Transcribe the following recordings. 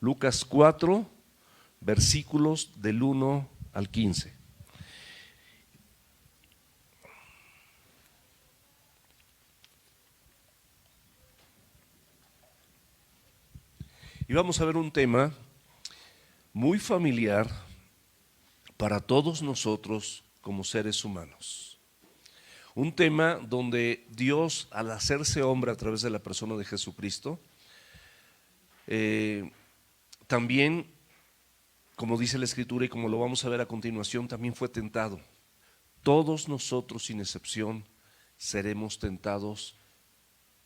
Lucas 4, versículos del 1 al 15. Y vamos a ver un tema muy familiar para todos nosotros como seres humanos. Un tema donde Dios, al hacerse hombre a través de la persona de Jesucristo, también, como dice la Escritura y como lo vamos a ver a continuación, también fue tentado. Todos nosotros, sin excepción, seremos tentados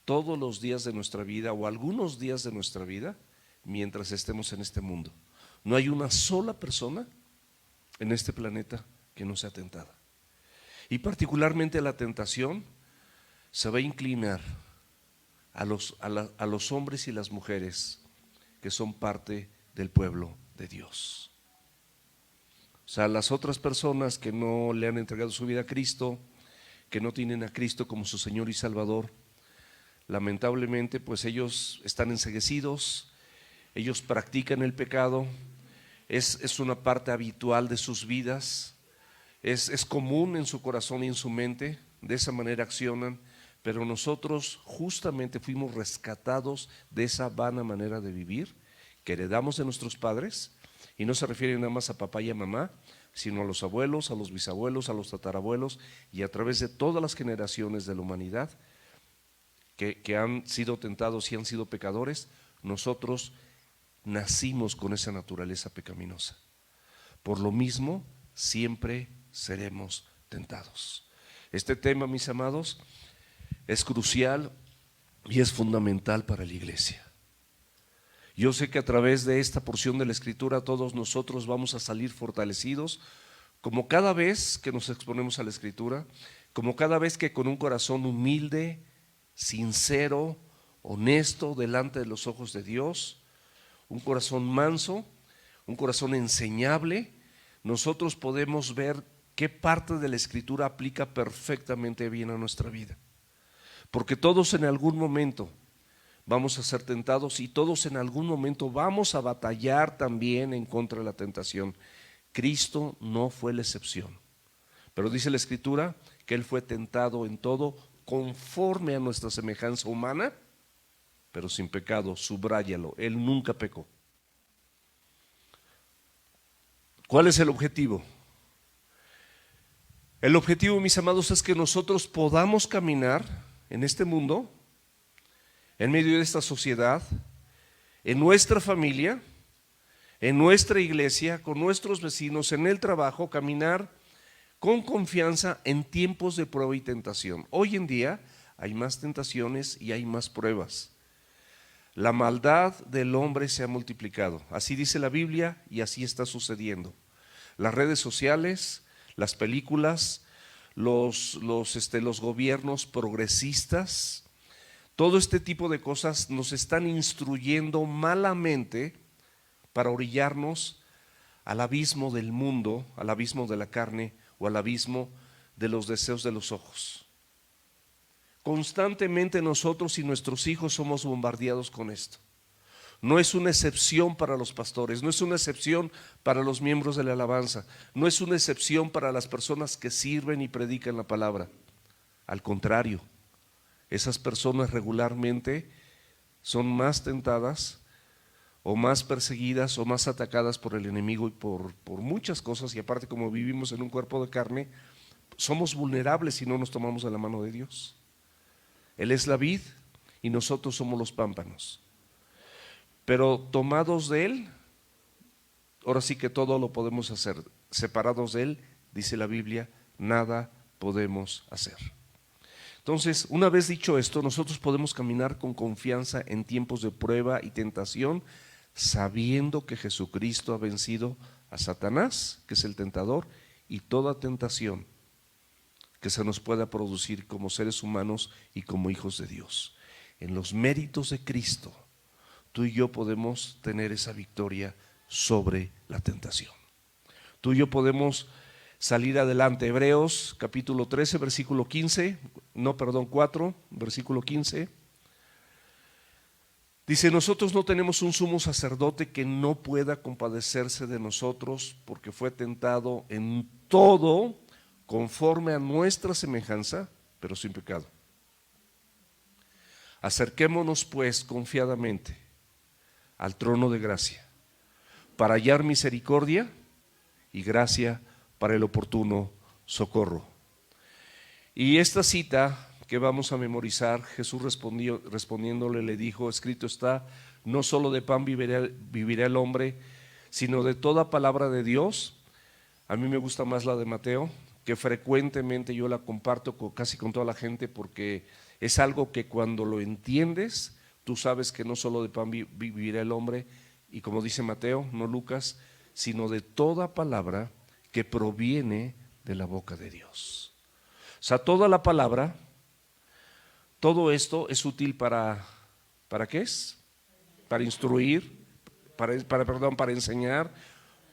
todos los días de nuestra vida o algunos días de nuestra vida mientras estemos en este mundo. No hay una sola persona en este planeta que no sea tentada. Y particularmente la tentación se va a inclinar a los hombres y las mujeres que son parte del pueblo de Dios. O sea, las otras personas que no le han entregado su vida a Cristo, que no tienen a Cristo como su Señor y Salvador, lamentablemente pues ellos están enceguecidos, ellos practican el pecado, es una parte habitual de sus vidas, es común en su corazón y en su mente, de esa manera accionan, pero nosotros justamente fuimos rescatados de esa vana manera de vivir que heredamos de nuestros padres, y no se refiere nada más a papá y a mamá, sino a los abuelos, a los bisabuelos, a los tatarabuelos y a través de todas las generaciones de la humanidad que han sido tentados y han sido pecadores. Nosotros nacimos con esa naturaleza pecaminosa. Por lo mismo, siempre seremos tentados. Este tema, mis amados, es crucial y es fundamental para la iglesia. Yo sé que a través de esta porción de la Escritura todos nosotros vamos a salir fortalecidos, como cada vez que nos exponemos a la Escritura, como cada vez que con un corazón humilde, sincero, honesto, delante de los ojos de Dios, un corazón manso, un corazón enseñable, nosotros podemos ver qué parte de la Escritura aplica perfectamente bien a nuestra vida. Porque todos en algún momento vamos a ser tentados y todos en algún momento vamos a batallar también en contra de la tentación. Cristo no fue la excepción, pero dice la Escritura que Él fue tentado en todo conforme a nuestra semejanza humana, pero sin pecado. Subráyalo, Él nunca pecó. ¿Cuál es el objetivo? El objetivo, mis amados, es que nosotros podamos caminar en este mundo, en medio de esta sociedad, en nuestra familia, en nuestra iglesia, con nuestros vecinos, en el trabajo, caminar con confianza en tiempos de prueba y tentación. Hoy en día hay más tentaciones y hay más pruebas. La maldad del hombre se ha multiplicado, así dice la Biblia y así está sucediendo. Las redes sociales, las películas, los gobiernos progresistas, todo este tipo de cosas nos están instruyendo malamente para orillarnos al abismo del mundo, al abismo de la carne o al abismo de los deseos de los ojos. Constantemente nosotros y nuestros hijos somos bombardeados con esto. No es una excepción para los pastores, no es una excepción para los miembros de la alabanza, no es una excepción para las personas que sirven y predican la palabra. Al contrario, esas personas regularmente son más tentadas o más perseguidas o más atacadas por el enemigo y por muchas cosas, y aparte como vivimos en un cuerpo de carne, somos vulnerables si no nos tomamos de la mano de Dios. Él es la vid y nosotros somos los pámpanos, pero tomados de Él, ahora sí que todo lo podemos hacer. Separados de Él, dice la Biblia, nada podemos hacer. Entonces, una vez dicho esto, nosotros podemos caminar con confianza en tiempos de prueba y tentación, sabiendo que Jesucristo ha vencido a Satanás, que es el tentador, y toda tentación que se nos pueda producir como seres humanos y como hijos de Dios. En los méritos de Cristo, tú y yo podemos tener esa victoria sobre la tentación. Tú y yo podemos salir adelante. Hebreos capítulo 13, versículo 15, 4, versículo 15. Dice, nosotros no tenemos un sumo sacerdote que no pueda compadecerse de nosotros, porque fue tentado en todo conforme a nuestra semejanza, pero sin pecado. Acerquémonos pues confiadamente al trono de gracia, para hallar misericordia y gracia para el oportuno socorro. Y esta cita que vamos a memorizar, Jesús respondiéndole le dijo, escrito está, no solo de pan vivirá el hombre, sino de toda palabra de Dios. A mí me gusta más la de Mateo, que frecuentemente yo la comparto casi con toda la gente, porque es algo que cuando lo entiendes, tú sabes que no solo de pan vivirá el hombre, y como dice Mateo, no Lucas, sino de toda palabra que proviene de la boca de Dios. O sea, toda la palabra, todo esto es útil ¿para qué es? Para instruir, para enseñar,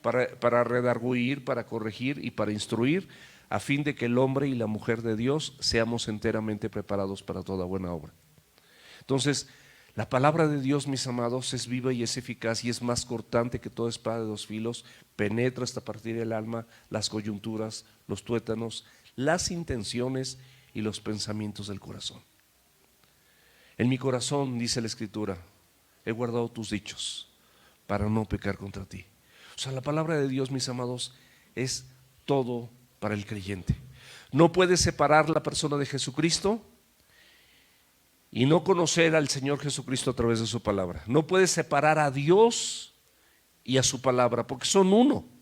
para redarguir, para corregir y para instruir, a fin de que el hombre y la mujer de Dios seamos enteramente preparados para toda buena obra. Entonces, la palabra de Dios, mis amados, es viva y es eficaz y es más cortante que toda espada de dos filos, penetra hasta partir el alma, las coyunturas, los tuétanos, las intenciones y los pensamientos del corazón. En mi corazón, dice la Escritura, he guardado tus dichos para no pecar contra ti. O sea, la palabra de Dios, mis amados, es todo para el creyente. No puedes separar la persona de Jesucristo y no conocer al Señor Jesucristo a través de su palabra. No puedes separar a Dios y a su palabra, porque son uno.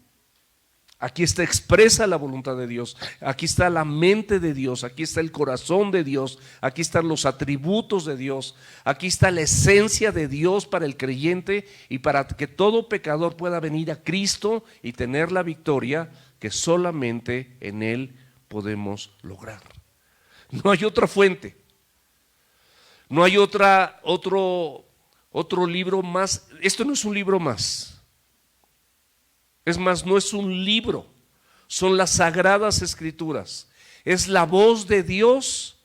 Aquí está expresa la voluntad de Dios, aquí está la mente de Dios, aquí está el corazón de Dios, aquí están los atributos de Dios, aquí está la esencia de Dios para el creyente y para que todo pecador pueda venir a Cristo y tener la victoria que solamente en Él podemos lograr. No hay otra fuente, no hay otro libro más. Esto no es un libro más. Es más, no es un libro, son las sagradas escrituras. Es la voz de Dios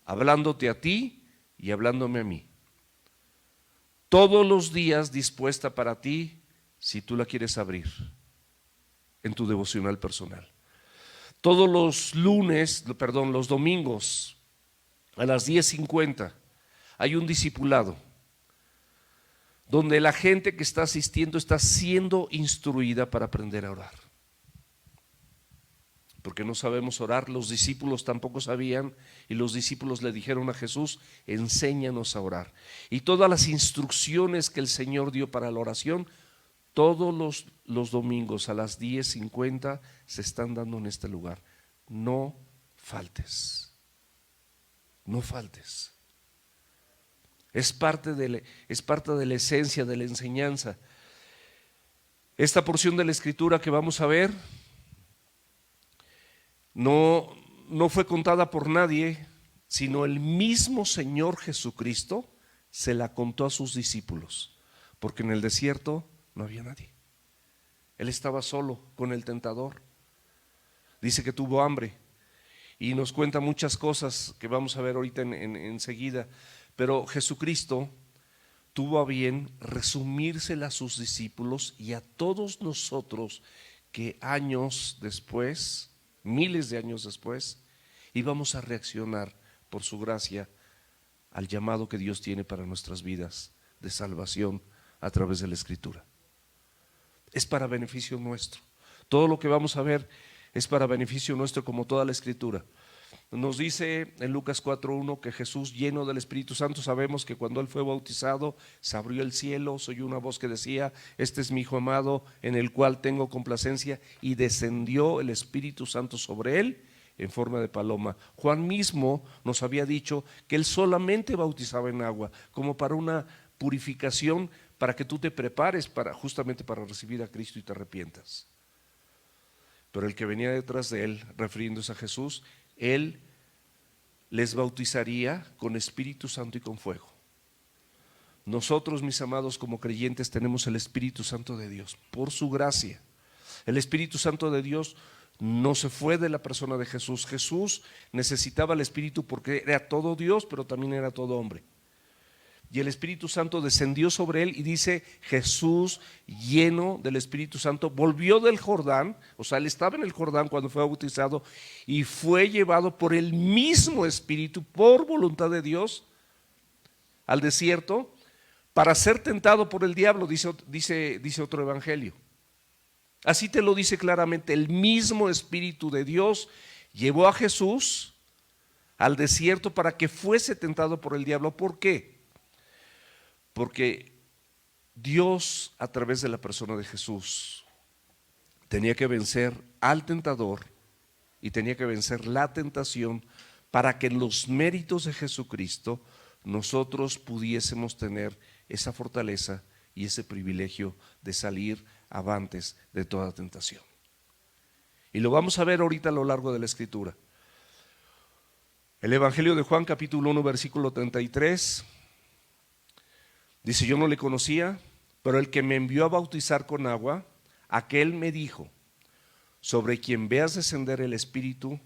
hablándote a ti y hablándome a mí. Todos los días dispuesta para ti, si tú la quieres abrir en tu devocional personal. Todos los los domingos a las 10:50 hay un discipulado donde la gente que está asistiendo está siendo instruida para aprender a orar. Porque no sabemos orar, los discípulos tampoco sabían, y los discípulos le dijeron a Jesús, enséñanos a orar. Y todas las instrucciones que el Señor dio para la oración, todos los domingos a las 10:50 se están dando en este lugar. No faltes, no faltes. Es parte de la esencia de la enseñanza. Esta porción de la Escritura que vamos a ver no fue contada por nadie, sino el mismo Señor Jesucristo se la contó a sus discípulos, porque en el desierto no había nadie. Él estaba solo con el tentador. Dice que tuvo hambre y nos cuenta muchas cosas que vamos a ver ahorita enseguida. Pero Jesucristo tuvo a bien resumírsela a sus discípulos y a todos nosotros que años después, miles de años después, íbamos a reaccionar por su gracia al llamado que Dios tiene para nuestras vidas de salvación a través de la Escritura. Es para beneficio nuestro. Todo lo que vamos a ver es para beneficio nuestro, como toda la Escritura. Nos dice en Lucas 4:1 que Jesús, lleno del Espíritu Santo, sabemos que cuando Él fue bautizado se abrió el cielo, se oyó una voz que decía, este es mi Hijo amado en el cual tengo complacencia, y descendió el Espíritu Santo sobre Él en forma de paloma. Juan mismo nos había dicho que Él solamente bautizaba en agua, como para una purificación, para que tú te prepares justamente para recibir a Cristo y te arrepientas. Pero el que venía detrás de Él, refiriéndose a Jesús, Él les bautizaría con Espíritu Santo y con fuego. Nosotros, mis amados, como creyentes, tenemos el Espíritu Santo de Dios por su gracia. El Espíritu Santo de Dios no se fue de la persona de Jesús. Jesús necesitaba el Espíritu porque era todo Dios, pero también era todo hombre. y el Espíritu Santo descendió sobre él, y dice: Jesús, lleno del Espíritu Santo, volvió del Jordán. O sea, él estaba en el Jordán cuando fue bautizado, y fue llevado por el mismo Espíritu, por voluntad de Dios, al desierto para ser tentado por el diablo, dice otro evangelio. Así te lo dice claramente: el mismo Espíritu de Dios llevó a Jesús al desierto para que fuese tentado por el diablo. ¿Por qué? Porque Dios, a través de la persona de Jesús, tenía que vencer al tentador y tenía que vencer la tentación, para que en los méritos de Jesucristo nosotros pudiésemos tener esa fortaleza y ese privilegio de salir avantes de toda tentación. Y lo vamos a ver ahorita a lo largo de la Escritura. El Evangelio de Juan, capítulo 1, versículo 33, dice: yo no le conocía, pero el que me envió a bautizar con agua, aquel me dijo: sobre quien veas descender el Espíritu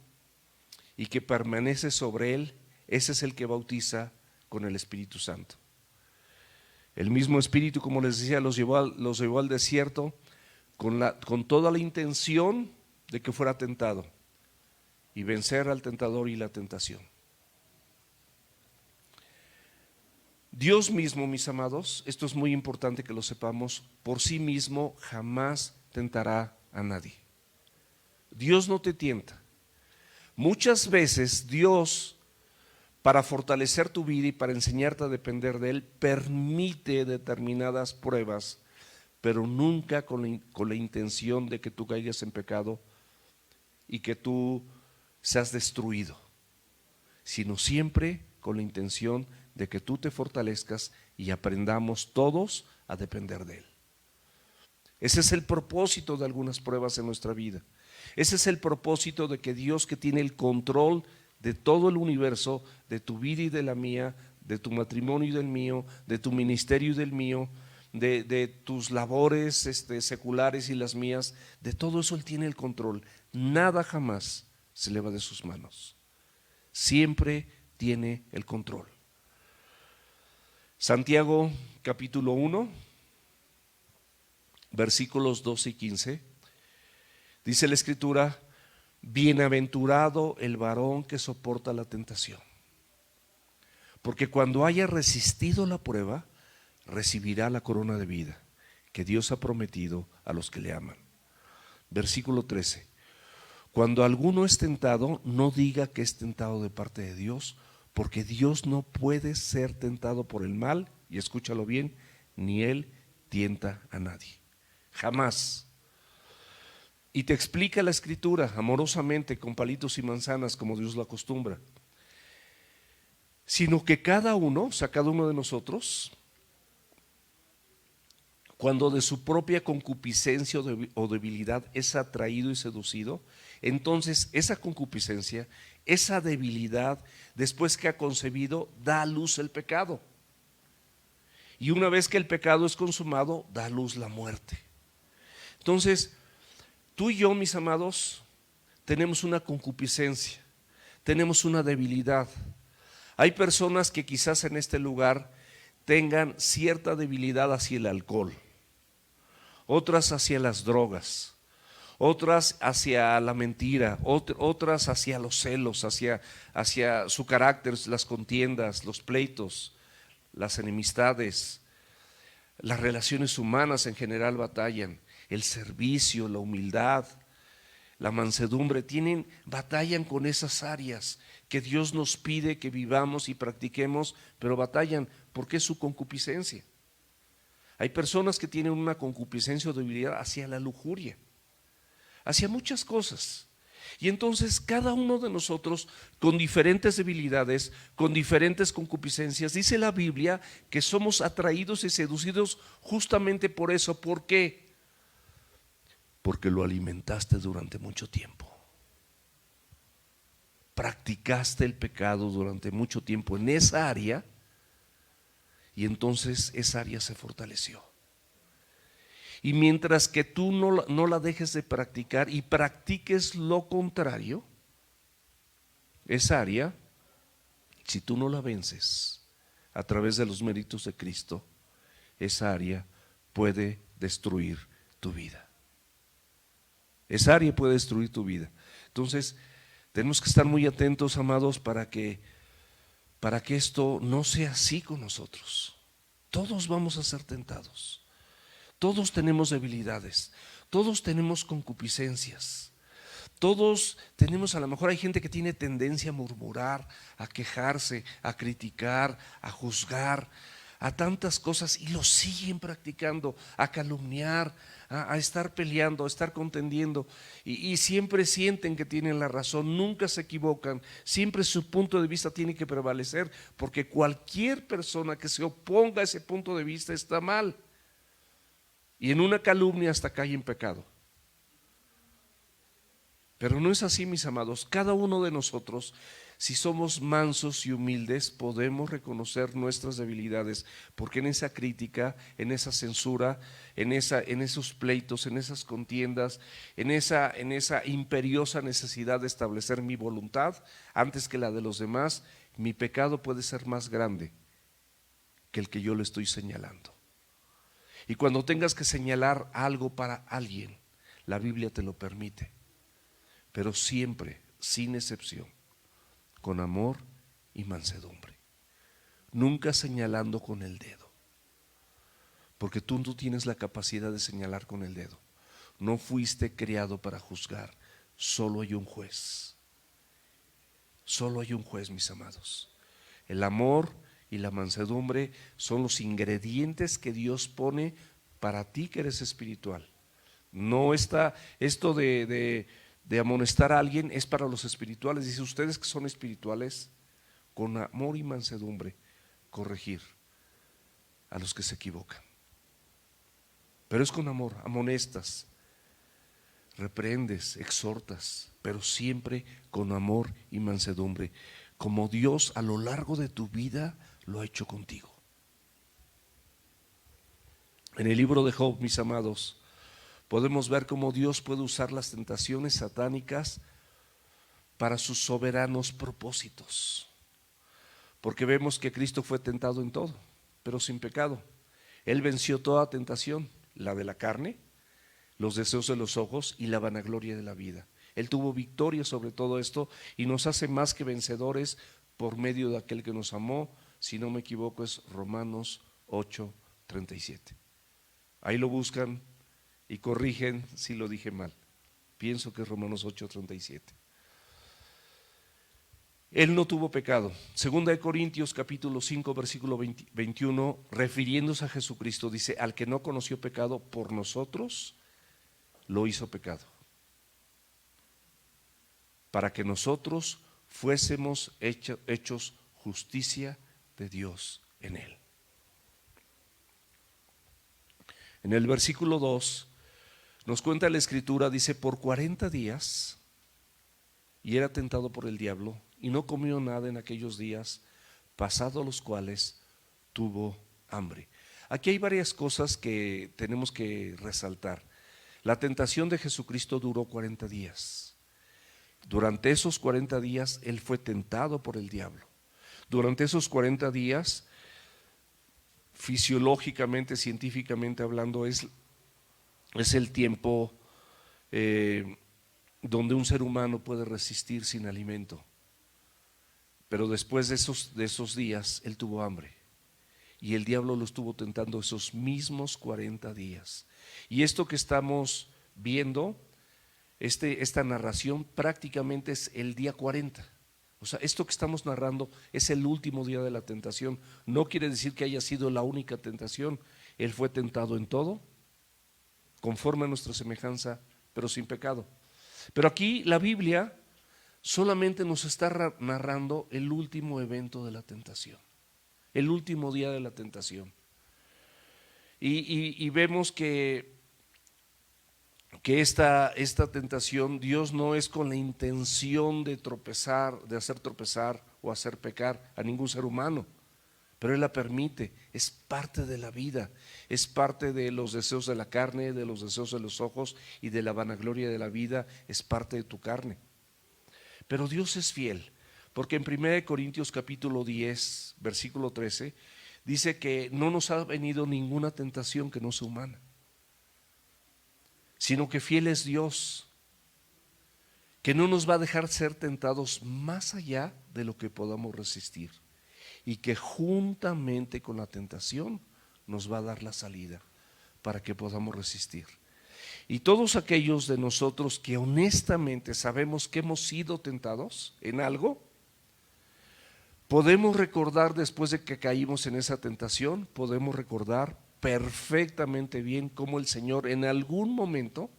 y que permanece sobre él, ese es el que bautiza con el Espíritu Santo. El mismo Espíritu, como les decía, los llevó al desierto con toda la intención de que fuera tentado y vencer al tentador y la tentación. Dios mismo, mis amados, esto es muy importante que lo sepamos, por sí mismo jamás tentará a nadie. Dios no te tienta. Muchas veces Dios, para fortalecer tu vida y para enseñarte a depender de Él, permite determinadas pruebas, pero nunca con la intención de que tú caigas en pecado y que tú seas destruido, sino siempre con la intención de que tú te fortalezcas y aprendamos todos a depender de Él. Ese es el propósito de algunas pruebas en nuestra vida. Ese es el propósito de que Dios, que tiene el control de todo el universo, de tu vida y de la mía, de tu matrimonio y del mío, de tu ministerio y del mío, de tus labores seculares y las mías, de todo eso Él tiene el control. Nada jamás se le va de sus manos. Siempre tiene el control. Santiago capítulo 1, versículos 12 y 15, dice la Escritura: bienaventurado el varón que soporta la tentación, porque cuando haya resistido la prueba, recibirá la corona de vida que Dios ha prometido a los que le aman. Versículo 13: cuando alguno es tentado, no diga que es tentado de parte de Dios, porque Dios no puede ser tentado por el mal, y escúchalo bien, ni Él tienta a nadie, jamás. Y te explica la Escritura amorosamente, con palitos y manzanas, como Dios lo acostumbra, sino que cada uno, o sea, cada uno de nosotros, cuando de su propia concupiscencia o debilidad es atraído y seducido, entonces esa concupiscencia, esa debilidad, después que ha concebido, da a luz el pecado. Y una vez que el pecado es consumado, da a luz la muerte. Entonces, tú y yo, mis amados, tenemos una concupiscencia, tenemos una debilidad. Hay personas que quizás en este lugar tengan cierta debilidad hacia el alcohol, otras hacia las drogas, otras hacia la mentira, otras hacia los celos, hacia su carácter, las contiendas, los pleitos, las enemistades. Las relaciones humanas en general batallan. El servicio, la humildad, la mansedumbre, batallan con esas áreas que Dios nos pide que vivamos y practiquemos, pero batallan porque es su concupiscencia. Hay personas que tienen una concupiscencia o debilidad hacia la lujuria, hacia muchas cosas. Y entonces cada uno de nosotros, con diferentes debilidades, con diferentes concupiscencias, dice la Biblia que somos atraídos y seducidos justamente por eso. ¿Por qué? Porque lo alimentaste durante mucho tiempo. Practicaste el pecado durante mucho tiempo en esa área, y entonces esa área se fortaleció. Y mientras que tú no la dejes de practicar y practiques lo contrario, esa área, si tú no la vences, a través de los méritos de Cristo, esa área puede destruir tu vida. Esa área puede destruir tu vida. Entonces, tenemos que estar muy atentos, amados, para que esto no sea así con nosotros. Todos vamos a ser tentados. Todos tenemos debilidades. Todos tenemos concupiscencias. Todos tenemos, a lo mejor hay gente que tiene tendencia a murmurar, a quejarse, a criticar, a juzgar, a tantas cosas, y lo siguen practicando, a calumniar, a estar peleando, a estar contendiendo, y siempre sienten que tienen la razón, nunca se equivocan, siempre su punto de vista tiene que prevalecer, porque cualquier persona que se oponga a ese punto de vista está mal, y en una calumnia hasta cae en pecado. Pero no es así, mis amados. Cada uno de nosotros, si somos mansos y humildes, podemos reconocer nuestras debilidades, porque en esa crítica, en esa censura, en esos pleitos, en esas contiendas, en esa imperiosa necesidad de establecer mi voluntad antes que la de los demás, mi pecado puede ser más grande que el que yo le estoy señalando. Y cuando tengas que señalar algo para alguien, la Biblia te lo permite, pero siempre, sin excepción, con amor y mansedumbre, nunca señalando con el dedo, porque tú no tienes la capacidad de señalar con el dedo. No fuiste creado para juzgar, solo hay un juez. Solo hay un juez, mis amados. El amor y la mansedumbre son los ingredientes que Dios pone para ti que eres espiritual. No está esto de amonestar a alguien, es para los espirituales. Dice, ustedes que son espirituales, con amor y mansedumbre, corregir a los que se equivocan. Pero es con amor, amonestas, reprendes, exhortas, pero siempre con amor y mansedumbre, como Dios a lo largo de tu vida lo ha hecho contigo. En el libro de Job, mis amados, podemos ver cómo Dios puede usar las tentaciones satánicas para sus soberanos propósitos. Porque vemos que Cristo fue tentado en todo, pero sin pecado. Él venció toda tentación, la de la carne, los deseos de los ojos y la vanagloria de la vida. Él tuvo victoria sobre todo esto y nos hace más que vencedores por medio de aquel que nos amó. Si no me equivoco, es Romanos 8:37. Ahí lo buscan y corrigen si lo dije mal. Pienso que es Romanos 8:37. Él no tuvo pecado. Segunda de Corintios capítulo 5 versículo 21, refiriéndose a Jesucristo, dice, al que no conoció pecado, por nosotros lo hizo pecado, para que nosotros fuésemos hechos justicia de Dios en él. En el versículo 2 nos cuenta la escritura, dice, por 40 días, y era tentado por el diablo, y no comió nada en aquellos días, pasados los cuales tuvo hambre. Aquí hay varias cosas que tenemos que resaltar. La tentación de Jesucristo duró 40 días. Durante esos 40 días Él fue tentado por el diablo. Durante esos 40 días, fisiológicamente, científicamente hablando, es el tiempo donde un ser humano puede resistir sin alimento. Pero después de esos días, Él tuvo hambre. Y el diablo lo estuvo tentando esos mismos 40 días. Y esto que estamos viendo, esta narración prácticamente es el día 40. O sea, esto que estamos narrando es el último día de la tentación. No quiere decir que haya sido la única tentación. Él fue tentado en todo, conforme a nuestra semejanza, pero sin pecado. Pero aquí la Biblia solamente nos está narrando el último evento de la tentación, el último día de la tentación. Y vemos que esta tentación, Dios no es con la intención de tropezar, de hacer tropezar o hacer pecar a ningún ser humano, pero Él la permite, es parte de la vida, es parte de los deseos de la carne, de los deseos de los ojos y de la vanagloria de la vida, es parte de tu carne. Pero Dios es fiel, Porque en 1 Corintios capítulo 10, versículo 13, dice que no nos ha venido ninguna tentación que no sea humana, sino que fiel es Dios, que no nos va a dejar ser tentados más allá de lo que podamos resistir, y que juntamente con la tentación nos va a dar la salida para que podamos resistir. Y todos aquellos de nosotros que honestamente sabemos que hemos sido tentados en algo, podemos recordar después de que caímos en esa tentación, podemos recordar perfectamente bien cómo el Señor en algún momento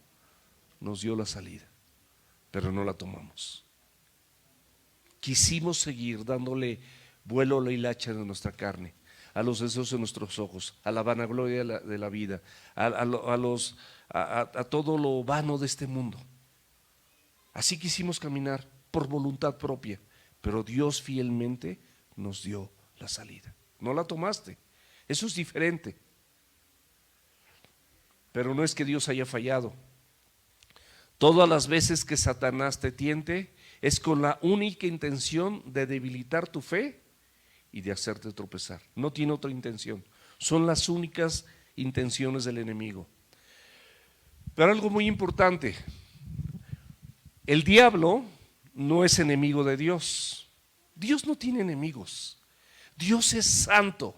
nos dio la salida, pero no la tomamos. Quisimos seguir dándole vuelo a la hilacha de nuestra carne, a los deseos de nuestros ojos, a la vanagloria de la vida, a todo lo vano de este mundo. Así quisimos caminar por voluntad propia, pero Dios fielmente nos dio la salida. No la tomaste, eso es diferente. Pero no es que Dios haya fallado. Todas las veces que Satanás te tiente es con la única intención de debilitar tu fe y de hacerte tropezar. No tiene otra intención. Son las únicas intenciones del enemigo. Pero algo muy importante, el diablo no es enemigo de Dios. Dios no tiene enemigos. Dios es santo,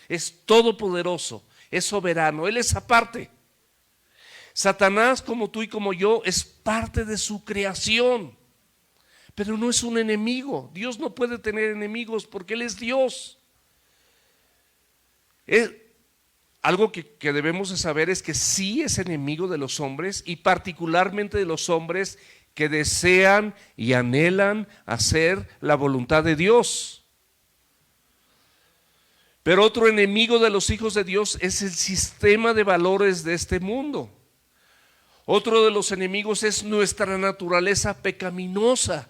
es todopoderoso, es soberano, Él es aparte. Satanás, como tú y como yo, es parte de su creación, pero no es un enemigo. Dios no puede tener enemigos porque Él es Dios. Algo que debemos de saber es que sí es enemigo de los hombres, y particularmente de los hombres que desean y anhelan hacer la voluntad de Dios. Pero otro enemigo de los hijos de Dios es el sistema de valores de este mundo. Otro de los enemigos es nuestra naturaleza pecaminosa,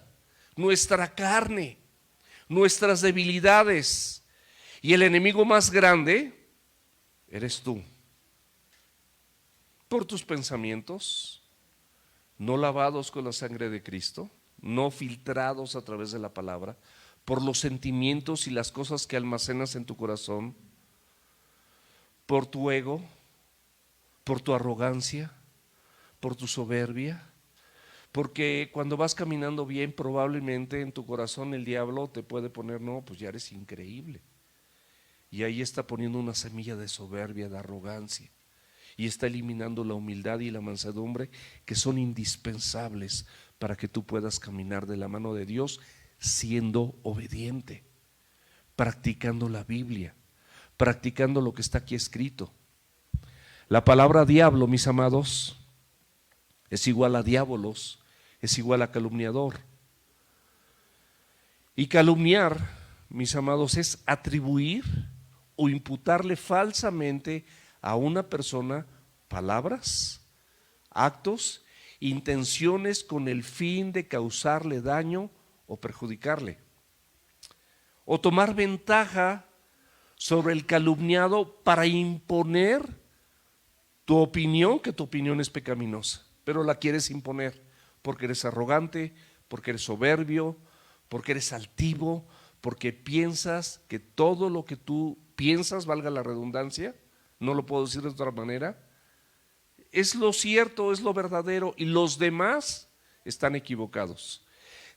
nuestra carne, nuestras debilidades. Y el enemigo más grande eres tú, por tus pensamientos no lavados con la sangre de Cristo, no filtrados a través de la palabra, por los sentimientos y las cosas que almacenas en tu corazón, por tu ego, por tu arrogancia, por tu soberbia. Porque cuando vas caminando bien, probablemente en tu corazón el diablo te puede poner, no, pues ya eres increíble. Y ahí está poniendo una semilla de soberbia, de arrogancia, y está eliminando la humildad y la mansedumbre, que son indispensables para que tú puedas caminar de la mano de Dios, siendo obediente, practicando la Biblia, practicando lo que está aquí escrito. La palabra diablo, mis amados, es igual a diabolos, es igual a calumniador. Y calumniar, mis amados, es atribuir o imputarle falsamente a una persona palabras, actos, intenciones con el fin de causarle daño o perjudicarle, o tomar ventaja sobre el calumniado para imponer tu opinión, que tu opinión es pecaminosa, pero la quieres imponer porque eres arrogante, porque eres soberbio, porque eres altivo, porque piensas que todo lo que tú piensas, valga la redundancia, no lo puedo decir de otra manera, es lo cierto, es lo verdadero, y los demás están equivocados.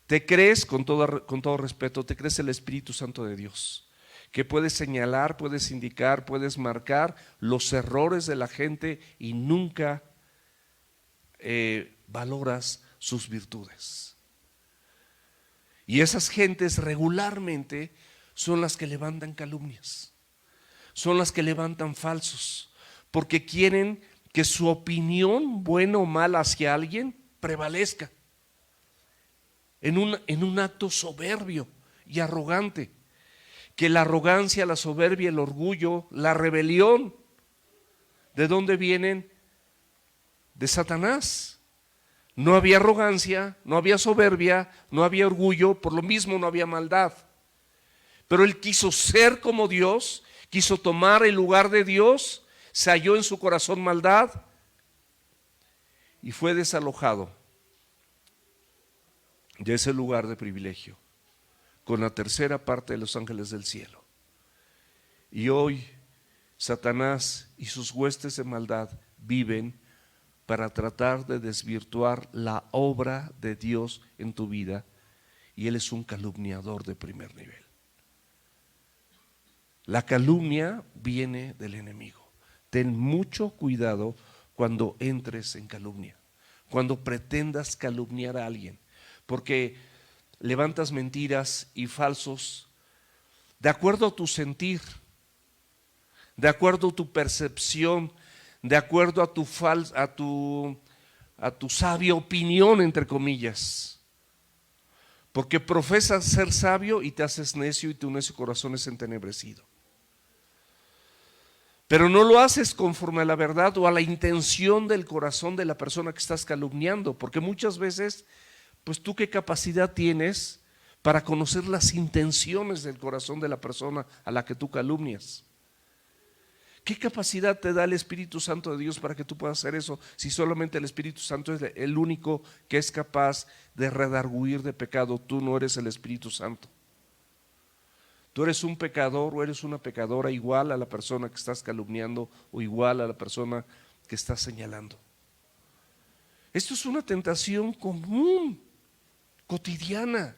Te crees, con todo respeto, te crees el Espíritu Santo de Dios, que puedes señalar, puedes indicar, puedes marcar los errores de la gente y nunca valoras sus virtudes. Y esas gentes regularmente son las que levantan calumnias, son las que levantan falsos, porque quieren que su opinión, buena o mala, hacia alguien prevalezca en un acto soberbio y arrogante. Que la arrogancia, la soberbia, el orgullo, la rebelión, ¿de dónde vienen? De Satanás. No había arrogancia, no había soberbia, no había orgullo, por lo mismo no había maldad. Pero él quiso ser como Dios, quiso tomar el lugar de Dios, se halló en su corazón maldad y fue desalojado de ese lugar de privilegio. con la tercera parte de los ángeles del cielo. Y hoy Satanás y sus huestes de maldad viven para tratar de desvirtuar la obra de Dios en tu vida, y él es un calumniador de primer nivel. La calumnia viene del enemigo. Ten mucho cuidado cuando entres en calumnia, cuando pretendas calumniar a alguien, porque levantas mentiras y falsos de acuerdo a tu sentir, de acuerdo a tu percepción, de acuerdo a tu sabia opinión, entre comillas. Porque profesas ser sabio y te haces necio, y tu necio corazón es entenebrecido. Pero no lo haces conforme a la verdad o a la intención del corazón de la persona que estás calumniando, porque muchas veces, pues tú qué capacidad tienes para conocer las intenciones del corazón de la persona a la que tú calumnias. ¿Qué capacidad te da el Espíritu Santo de Dios para que tú puedas hacer eso, si solamente el Espíritu Santo es el único que es capaz de redarguir de pecado? Tú no eres el Espíritu Santo. Tú eres un pecador o eres una pecadora igual a la persona que estás calumniando o igual a la persona que estás señalando. Esto es una tentación común, cotidiana,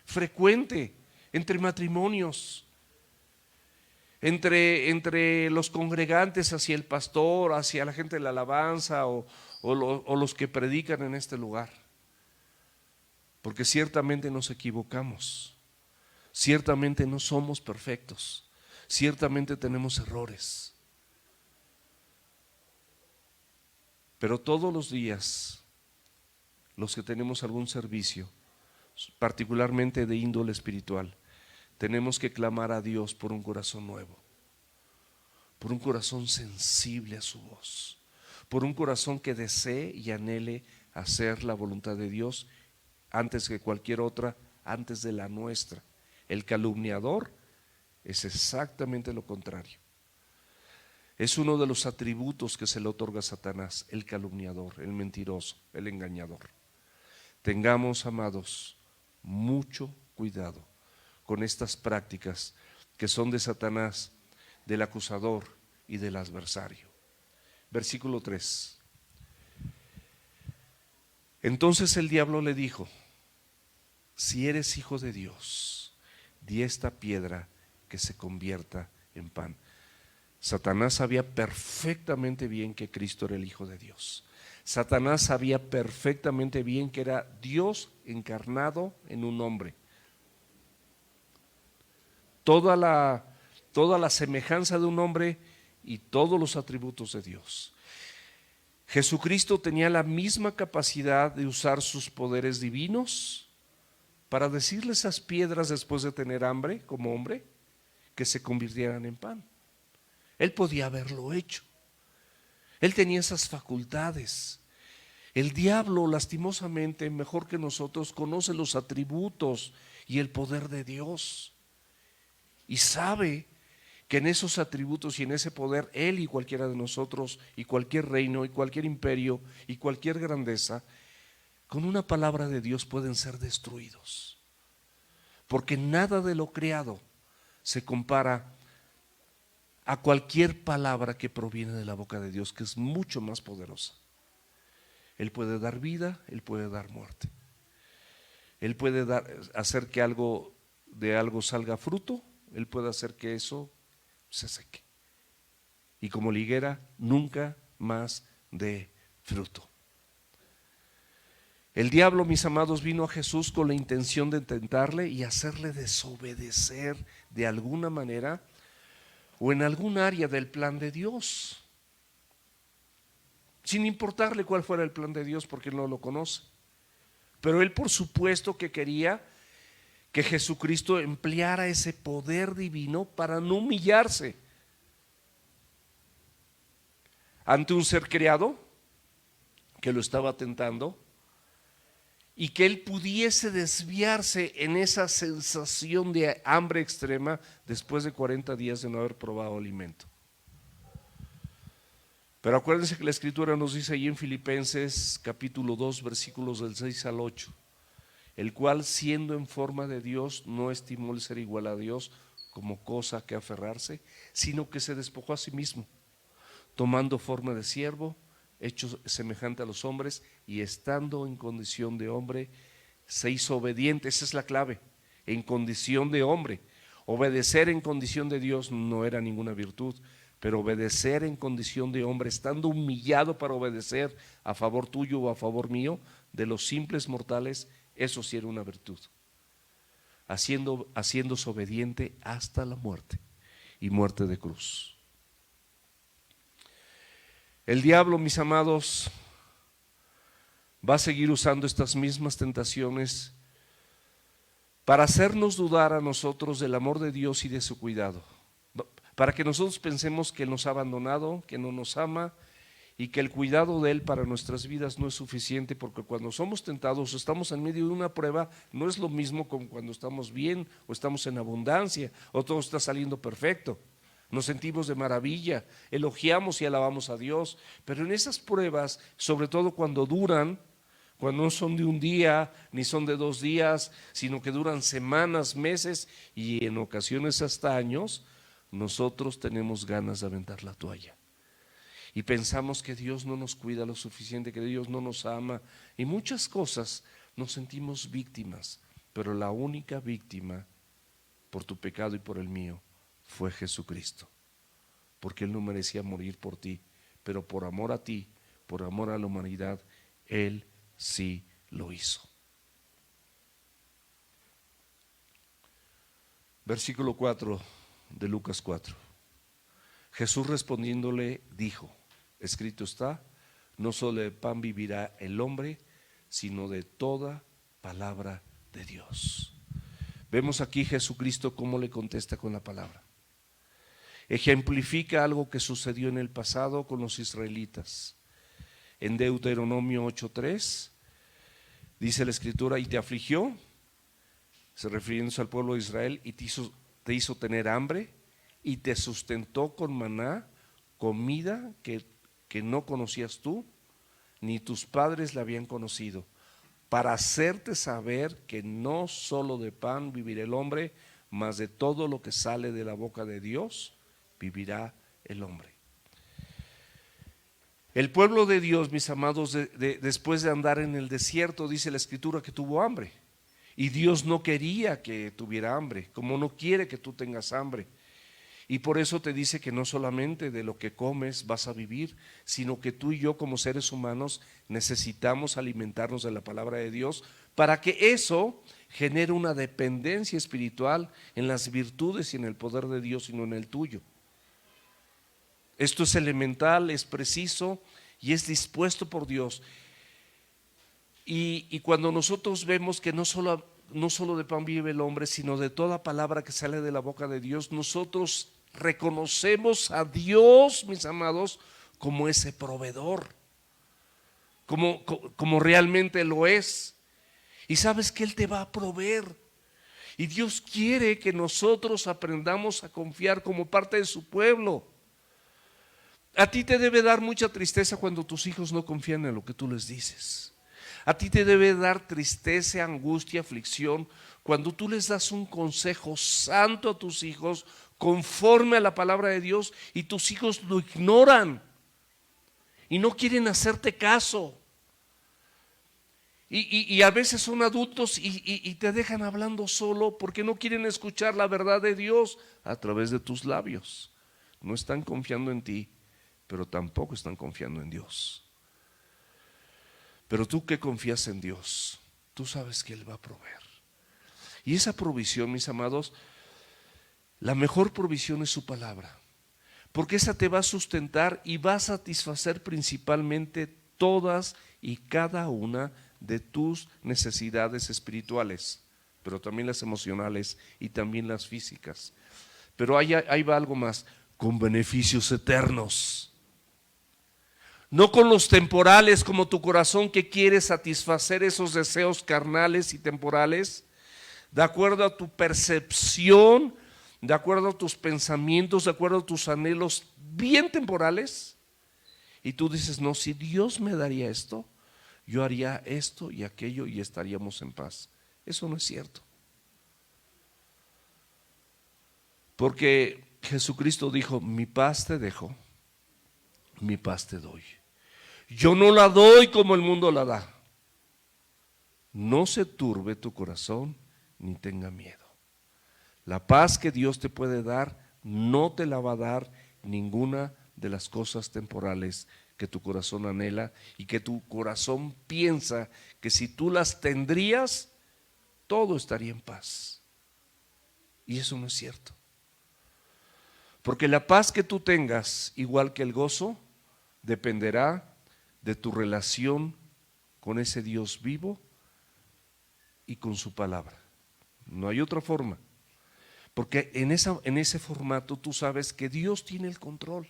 frecuente entre matrimonios, entre los congregantes, hacia el pastor, hacia la gente de la alabanza o los que predican en este lugar. Porque ciertamente nos equivocamos. Ciertamente no somos perfectos, ciertamente tenemos errores, pero todos los días los que tenemos algún servicio, particularmente de índole espiritual, tenemos que clamar a Dios por un corazón nuevo, por un corazón sensible a su voz, por un corazón que desee y anhele hacer la voluntad de Dios antes que cualquier otra, antes de la nuestra. El calumniador es exactamente lo contrario. Es uno de los atributos que se le otorga a Satanás, el calumniador, el mentiroso, el engañador. Tengamos, amados, mucho cuidado con estas prácticas que son de Satanás, del acusador y del adversario. Versículo 3. Entonces el diablo le dijo: si eres hijo de Dios, di esta piedra que se convierta en pan. Satanás sabía perfectamente bien que Cristo era el Hijo de Dios. Satanás sabía perfectamente bien que era Dios encarnado en un hombre. Toda la semejanza de un hombre y todos los atributos de Dios. Jesucristo tenía la misma capacidad de usar sus poderes divinos para decirle a esas piedras, después de tener hambre como hombre, que se convirtieran en pan. Él podía haberlo hecho. Él tenía esas facultades. El diablo, lastimosamente, mejor que nosotros, conoce los atributos y el poder de Dios, y sabe que en esos atributos y en ese poder, él y cualquiera de nosotros, y cualquier reino y cualquier imperio y cualquier grandeza, con una palabra de Dios pueden ser destruidos, porque nada de lo creado se compara a cualquier palabra que proviene de la boca de Dios, que es mucho más poderosa. Él puede dar vida, Él puede dar muerte. Él puede hacer que de algo salga fruto, Él puede hacer que eso se seque, y como la higuera nunca más dé fruto. El diablo, mis amados, vino a Jesús con la intención de tentarle y hacerle desobedecer de alguna manera o en algún área del plan de Dios, sin importarle cuál fuera el plan de Dios, porque él no lo conoce. Pero él, por supuesto, que quería que Jesucristo empleara ese poder divino para no humillarse ante un ser creado que lo estaba tentando, y que él pudiese desviarse en esa sensación de hambre extrema después de 40 días de no haber probado alimento. Pero acuérdense que la Escritura nos dice ahí en Filipenses capítulo 2, versículos del 6 al 8: el cual siendo en forma de Dios no estimó el ser igual a Dios como cosa que aferrarse, sino que se despojó a sí mismo, tomando forma de siervo, hecho semejante a los hombres, y estando en condición de hombre, se hizo obediente. Esa es la clave, en condición de hombre. Obedecer en condición de Dios no era ninguna virtud, pero obedecer en condición de hombre, estando humillado para obedecer a favor tuyo o a favor mío, de los simples mortales, eso sí era una virtud. Haciéndose obediente hasta la muerte, y muerte de cruz. El diablo, mis amados, va a seguir usando estas mismas tentaciones para hacernos dudar a nosotros del amor de Dios y de su cuidado, para que nosotros pensemos que Él nos ha abandonado, que no nos ama y que el cuidado de Él para nuestras vidas no es suficiente, porque cuando somos tentados o estamos en medio de una prueba, no es lo mismo con cuando estamos bien o estamos en abundancia o todo está saliendo perfecto. Nos sentimos de maravilla, elogiamos y alabamos a Dios, pero en esas pruebas, sobre todo cuando duran, cuando no son de un día ni son de 2 días, sino que duran semanas, meses y en ocasiones hasta años, nosotros tenemos ganas de aventar la toalla y pensamos que Dios no nos cuida lo suficiente, que Dios no nos ama, y muchas cosas nos sentimos víctimas, pero la única víctima por tu pecado y por el mío fue Jesucristo, porque Él no merecía morir por ti, pero por amor a ti, por amor a la humanidad, Él sí lo hizo. Versículo 4 de Lucas 4. Jesús respondiéndole dijo: escrito está, no solo de pan vivirá el hombre, sino de toda palabra de Dios. Vemos aquí Jesucristo cómo le contesta con la palabra. Ejemplifica algo que sucedió en el pasado con los israelitas. En Deuteronomio 8:3 dice la escritura: y te afligió, se refiriéndose al pueblo de Israel, y te hizo tener hambre, y te sustentó con maná, comida que no conocías tú, ni tus padres la habían conocido, para hacerte saber que no solo de pan vivirá el hombre, mas de todo lo que sale de la boca de Dios vivirá el hombre. El pueblo de Dios, mis amados, después de andar en el desierto, dice la escritura que tuvo hambre, y Dios no quería que tuviera hambre, como no quiere que tú tengas hambre. Y por eso te dice que no solamente de lo que comes vas a vivir, sino que tú y yo como seres humanos necesitamos alimentarnos de la palabra de Dios para que eso genere una dependencia espiritual en las virtudes y en el poder de Dios y no en el tuyo. Esto es elemental, es preciso y es dispuesto por Dios. Y cuando nosotros vemos que no solo de pan vive el hombre, sino de toda palabra que sale de la boca de Dios, nosotros reconocemos a Dios, mis amados, como ese proveedor, como realmente lo es. Y sabes que Él te va a proveer. Y Dios quiere que nosotros aprendamos a confiar como parte de su pueblo. A ti te debe dar mucha tristeza cuando tus hijos no confían en lo que tú les dices. A ti te debe dar tristeza, angustia, aflicción cuando tú les das un consejo santo a tus hijos conforme a la palabra de Dios y tus hijos lo ignoran y no quieren hacerte caso. Y a veces son adultos y te dejan hablando solo porque no quieren escuchar la verdad de Dios a través de tus labios. No están confiando en ti, pero tampoco están confiando en Dios. Pero tú que confías en Dios, tú sabes que Él va a proveer. Y esa provisión, mis amados, la mejor provisión es su palabra, porque esa te va a sustentar y va a satisfacer principalmente todas y cada una de tus necesidades espirituales, pero también las emocionales y también las físicas. Pero ahí va algo más, con beneficios eternos. No con los temporales como tu corazón que quiere satisfacer esos deseos carnales y temporales, de acuerdo a tu percepción, de acuerdo a tus pensamientos, de acuerdo a tus anhelos bien temporales. Y tú dices, no, si Dios me daría esto, yo haría esto y aquello y estaríamos en paz. Eso no es cierto. Porque Jesucristo dijo, mi paz te dejo, mi paz te doy. Yo no la doy como el mundo la da. No se turbe tu corazón ni tenga miedo. La paz que Dios te puede dar no te la va a dar ninguna de las cosas temporales que tu corazón anhela y que tu corazón piensa que si tú las tendrías, todo estaría en paz. Y eso no es cierto. Porque la paz que tú tengas, igual que el gozo, dependerá de tu relación con ese Dios vivo y con su palabra. No hay otra forma. Porque en ese formato tú sabes que Dios tiene el control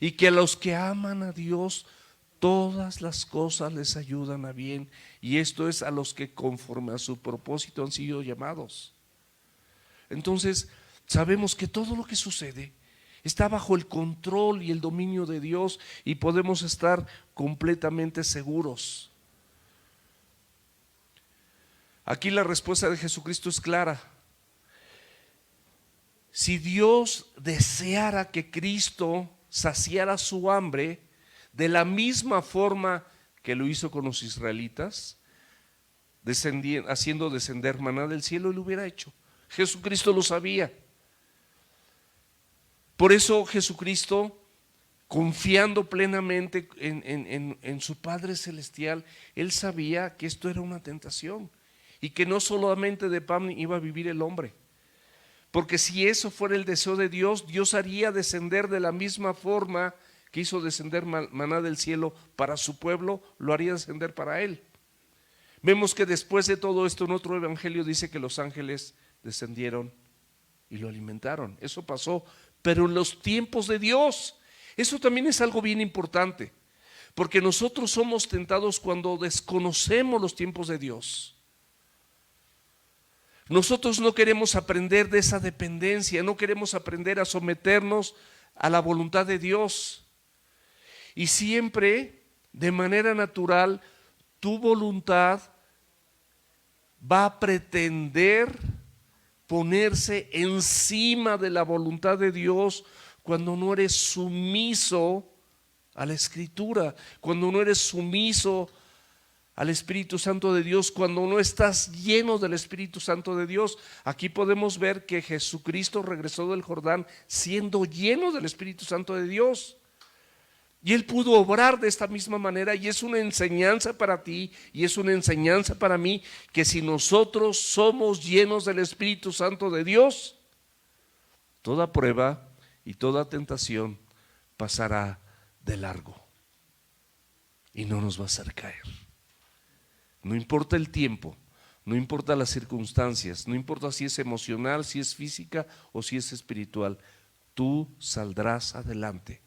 y que a los que aman a Dios todas las cosas les ayudan a bien, y esto es a los que conforme a su propósito han sido llamados. Entonces sabemos que todo lo que sucede está bajo el control y el dominio de Dios y podemos estar completamente seguros. Aquí la respuesta de Jesucristo es clara. Si Dios deseara que Cristo saciara su hambre de la misma forma que lo hizo con los israelitas, haciendo descender maná del cielo, lo hubiera hecho. Jesucristo lo sabía. Por eso Jesucristo, confiando plenamente en su Padre Celestial, Él sabía que esto era una tentación y que no solamente de pan iba a vivir el hombre. Porque si eso fuera el deseo de Dios, Dios haría descender de la misma forma que hizo descender maná del cielo para su pueblo, lo haría descender para Él. Vemos que después de todo esto en otro evangelio dice que los ángeles descendieron y lo alimentaron. Eso pasó, pero en los tiempos de Dios. Eso también es algo bien importante, porque nosotros somos tentados cuando desconocemos los tiempos de Dios. Nosotros no queremos aprender de esa dependencia, no queremos aprender a someternos a la voluntad de Dios. Y siempre, de manera natural, tu voluntad va a pretender ponerse encima de la voluntad de Dios cuando no eres sumiso a la Escritura, cuando no eres sumiso al Espíritu Santo de Dios, cuando no estás lleno del Espíritu Santo de Dios. Aquí podemos ver que Jesucristo regresó del Jordán siendo lleno del Espíritu Santo de Dios. Y Él pudo obrar de esta misma manera, y es una enseñanza para ti y es una enseñanza para mí, que si nosotros somos llenos del Espíritu Santo de Dios, toda prueba y toda tentación pasará de largo y no nos va a hacer caer. No importa el tiempo, no importa las circunstancias, no importa si es emocional, si es física o si es espiritual, tú saldrás adelante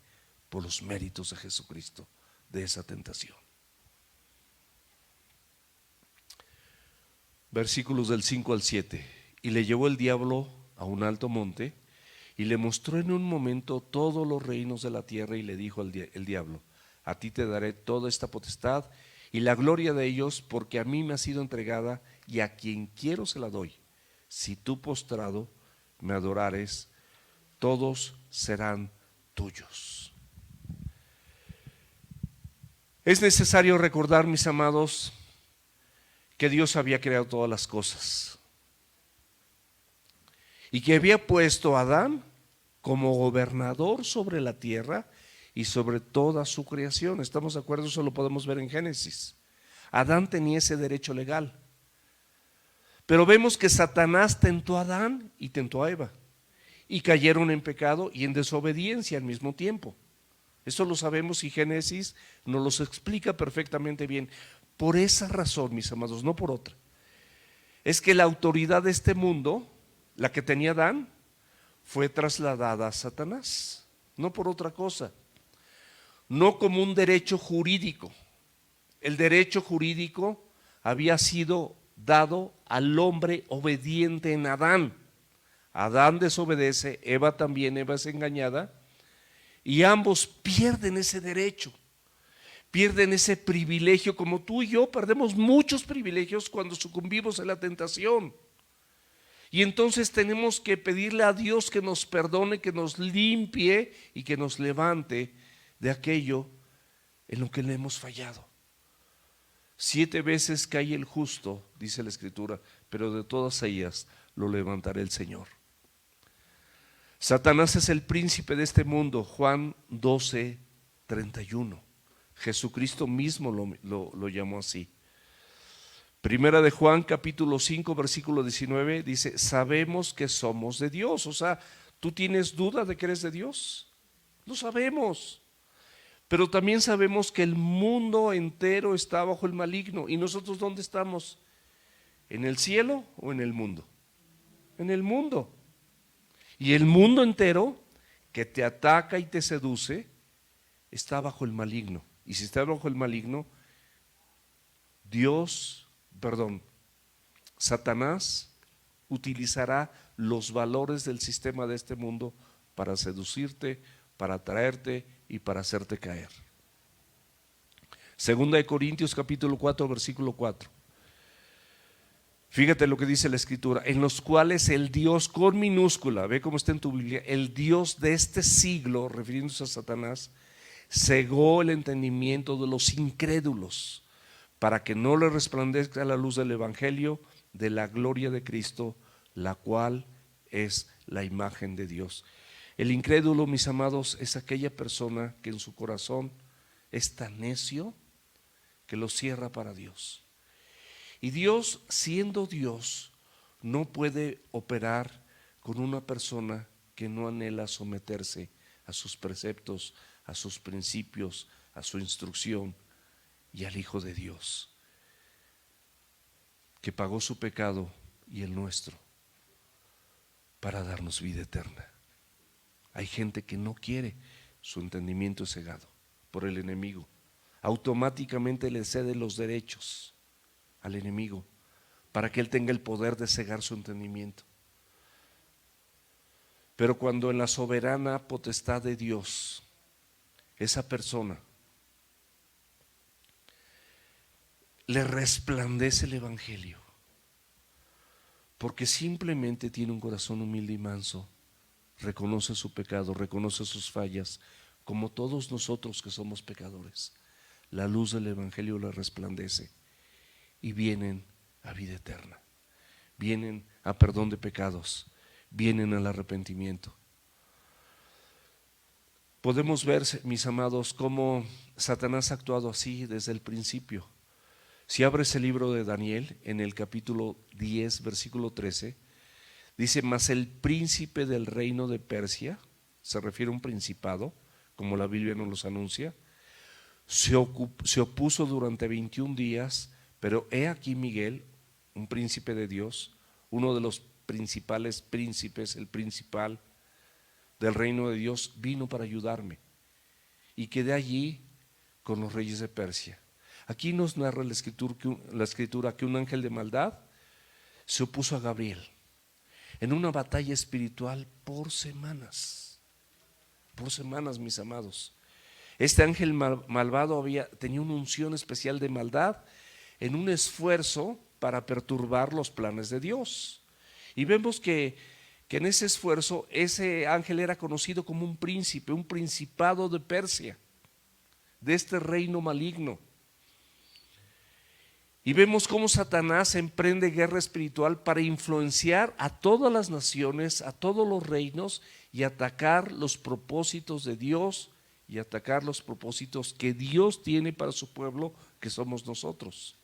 por los méritos de Jesucristo de esa tentación. Versículos del 5 al 7. Y le llevó el diablo a un alto monte y le mostró en un momento todos los reinos de la tierra, y le dijo el diablo: a ti te daré toda esta potestad y la gloria de ellos, porque a mí me ha sido entregada, y a quien quiero se la doy. Si tú postrado me adorares, todos serán tuyos. Es necesario recordar, mis amados, que Dios había creado todas las cosas y que había puesto a Adán como gobernador sobre la tierra y sobre toda su creación. ¿Estamos de acuerdo? Eso lo podemos ver en Génesis. Adán tenía ese derecho legal. Pero vemos que Satanás tentó a Adán y tentó a Eva, y cayeron en pecado y en desobediencia al mismo tiempo. Eso lo sabemos y Génesis nos lo explica perfectamente bien. Por esa razón, mis amados, no por otra, es que la autoridad de este mundo, la que tenía Adán, fue trasladada a Satanás, no por otra cosa. No como un derecho jurídico. El derecho jurídico había sido dado al hombre obediente en Adán. Adán desobedece, Eva también, Eva es engañada, y ambos pierden ese derecho. Pierden ese privilegio, como tú y yo perdemos muchos privilegios cuando sucumbimos a la tentación. Y entonces tenemos que pedirle a Dios que nos perdone, que nos limpie y que nos levante de aquello en lo que le hemos fallado. 7 veces cae el justo, dice la Escritura, pero de todas ellas lo levantará el Señor. Satanás es el príncipe de este mundo, Juan 12:31. Jesucristo mismo lo llamó así. Primera de Juan capítulo 5 versículo 19 dice: sabemos que somos de Dios. O sea, ¿tú tienes duda de que eres de Dios? Lo sabemos. Pero también sabemos que el mundo entero está bajo el maligno. ¿Y nosotros dónde estamos? ¿En el cielo o en el mundo? En el mundo. Y el mundo entero que te ataca y te seduce está bajo el maligno. Y si está bajo el maligno, Satanás utilizará los valores del sistema de este mundo para seducirte, para atraerte y para hacerte caer. Segunda de Corintios capítulo 4 versículo 4. Fíjate lo que dice la Escritura: en los cuales el Dios con minúscula, ve cómo está en tu Biblia, el Dios de este siglo, refiriéndose a Satanás, cegó el entendimiento de los incrédulos, para que no le resplandezca la luz del Evangelio de la gloria de Cristo, la cual es la imagen de Dios. El incrédulo, mis amados, es aquella persona que en su corazón es tan necio que lo cierra para Dios. Y Dios, siendo Dios, no puede operar con una persona que no anhela someterse a sus preceptos, a sus principios, a su instrucción y al Hijo de Dios, que pagó su pecado y el nuestro para darnos vida eterna. Hay gente que no quiere, su entendimiento es cegado por el enemigo. Automáticamente le cede los derechos al enemigo para que él tenga el poder de cegar su entendimiento. Pero cuando en la soberana potestad de Dios, esa persona le resplandece el Evangelio, porque simplemente tiene un corazón humilde y manso, reconoce su pecado, reconoce sus fallas, como todos nosotros que somos pecadores, la luz del Evangelio le resplandece y vienen a vida eterna, vienen a perdón de pecados, vienen al arrepentimiento. Podemos ver, mis amados, cómo Satanás ha actuado así desde el principio. Si abres el libro de Daniel, en el capítulo 10, versículo 13, dice: mas el príncipe del reino de Persia, se refiere a un principado, como la Biblia nos los anuncia, se opuso durante 21 días, pero he aquí Miguel, un príncipe de Dios, uno de los principales príncipes, el principal del reino de Dios, vino para ayudarme, y quedé allí con los reyes de Persia. Aquí nos narra la escritura que un ángel de maldad se opuso a Gabriel en una batalla espiritual por semanas, mis amados. Este ángel malvado tenía una unción especial de maldad en un esfuerzo para perturbar los planes de Dios. Y vemos que en ese esfuerzo, ese ángel era conocido como un príncipe, un principado de Persia, de este reino maligno. Y vemos cómo Satanás emprende guerra espiritual para influenciar a todas las naciones, a todos los reinos, y atacar los propósitos de Dios y atacar los propósitos que Dios tiene para su pueblo, que somos nosotros.